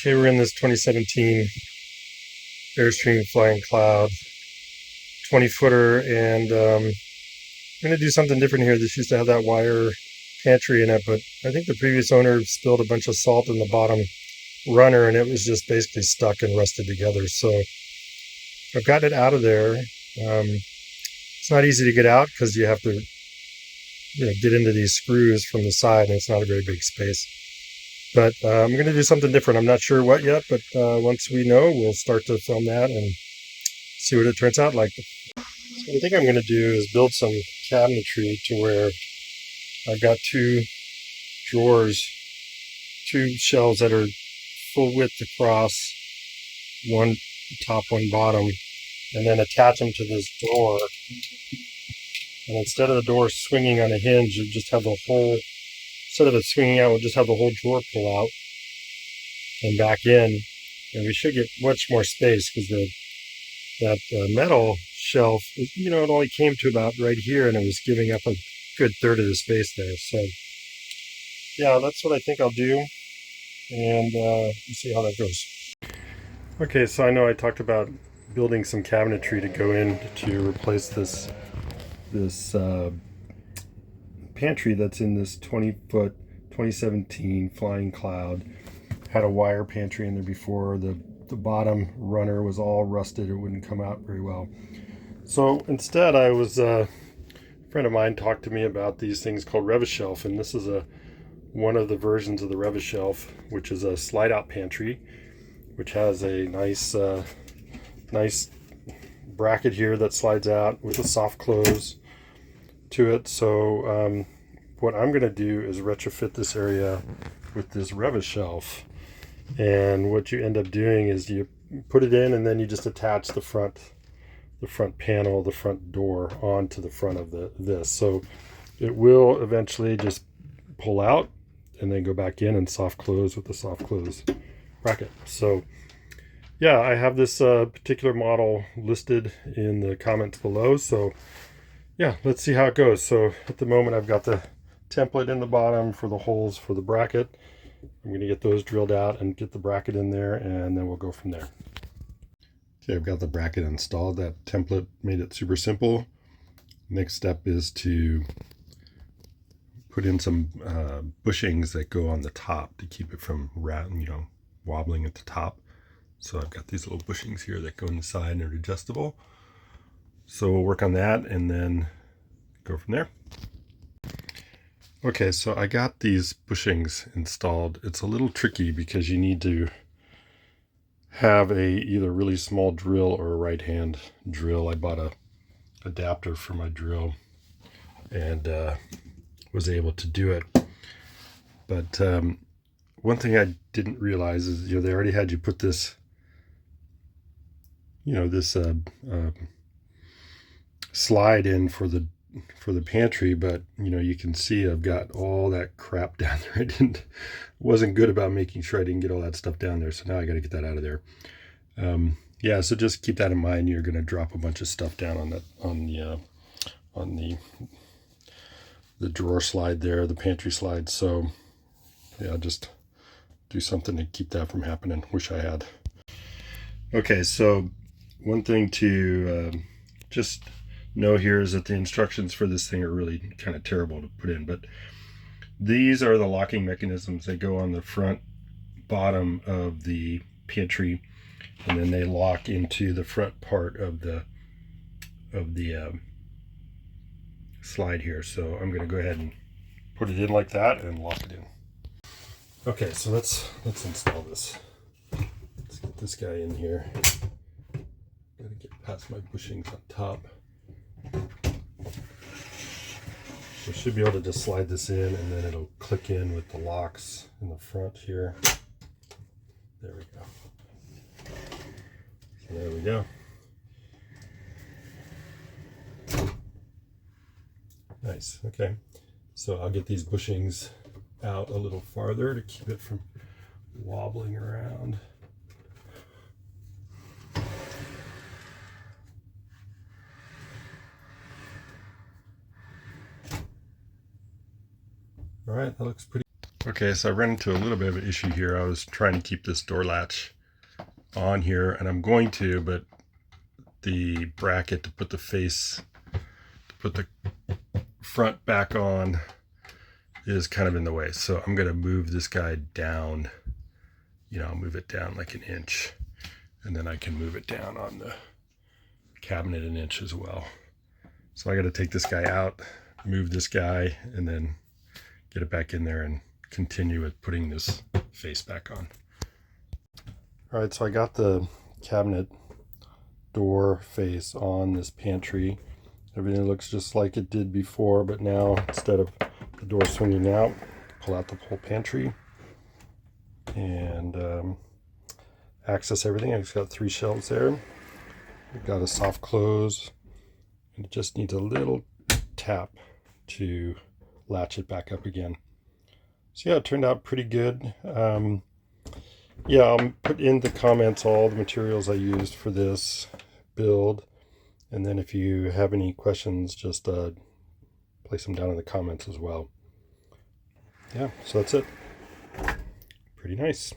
Okay, we're in this 2017 Airstream Flying Cloud 20-footer, and I'm going to do something different here. This used to have that wire pantry in it, but I think the previous owner spilled a bunch of salt in the bottom runner, and it was just basically stuck and rusted together. So I've gotten it out of there. It's not easy to get out because you have to get into these screws from the side, and it's not a very big space. But I'm going to do something different. I'm not sure what yet, but once we know, we'll start to film that and see what it turns out like. So what I think I'm going to do is build some cabinetry to where I've got two drawers, two shelves that are full width across, one top, one bottom, and then attach them to this door. And instead of the door swinging on a hinge, you just have the whole, instead of it swinging out, we'll just have the whole drawer pull out and back in. And we should get much more space because that metal shelf, it only came to about right here, and it was giving up a good third of the space there. So yeah, that's what I think I'll do, and we'll see how that goes. Okay, so I know I talked about building some cabinetry to go in to replace this pantry that's in this 20-foot 2017 Flying Cloud. Had a wire pantry in there before. The bottom runner was all rusted. It wouldn't come out very well. So instead, a friend of mine talked to me about these things called Rev-A-Shelf, and this is one of the versions of the Rev-A-Shelf, which is a slide-out pantry, which has a nice bracket here that slides out with a soft close to it. So what I'm going to do is retrofit this area with this Rev-A-Shelf, and what you end up doing is you put it in, and then you just attach the front panel, the front door onto the front of this. So it will eventually just pull out and then go back in and soft close with the soft close bracket. So yeah, I have this particular model listed in the comments below. So yeah, let's see how it goes. So at the moment, I've got the template in the bottom for the holes for the bracket. I'm going to get those drilled out and get the bracket in there, and then we'll go from there. Okay, I've got the bracket installed. That template made it super simple. Next step is to put in some bushings that go on the top to keep it from wobbling at the top. So I've got these little bushings here that go in the side and are adjustable. So we'll work on that and then go from there. Okay, so I got these bushings installed. It's a little tricky because you need to have either really small drill or a right hand drill. I bought a adapter for my drill and was able to do it. But one thing I didn't realize is they already had you put this slide in for the pantry, but you can see I've got all that crap down there. Wasn't good about making sure I didn't get all that stuff down there, so now I got to get that out of there. Yeah, so just keep that in mind. You're going to drop a bunch of stuff down on the drawer slide there, the pantry slide. So yeah, just do something to keep that from happening. Wish I had. Okay, so one thing to just know here is that the instructions for this thing are really kind of terrible to put in, but these are the locking mechanisms. They go on the front bottom of the pantry, and then they lock into the front part of the slide here. So I'm going to go ahead and put it in like that and lock it in. Okay, so let's install this. Let's get this guy in here. Gotta get past my bushings on top. We should be able to just slide this in, and then it'll click in with the locks in the front here. There we go. So there we go. Nice. Okay. So I'll get these bushings out a little farther to keep it from wobbling around. All right, that looks pretty. Okay, so I ran into a little bit of an issue here. I was trying to keep this door latch on here, and I'm going to, but the bracket to put the front back on is kind of in the way. So I'm going to move this guy down. I'll move it down like an inch, and then I can move it down on the cabinet an inch as well. So I got to take this guy out, move this guy, and then get it back in there and continue with putting this face back on. All right, so I got the cabinet door face on this pantry. Everything looks just like it did before, but now instead of the door swinging out, pull out the whole pantry and access everything. I've got 3 shelves there. We've got a soft close, and it just needs a little tap to latch it back up again. So yeah, it turned out pretty good. Yeah, I'll put in the comments all the materials I used for this build, and then if you have any questions, just place them down in the comments as well. Yeah, so that's it. Pretty nice.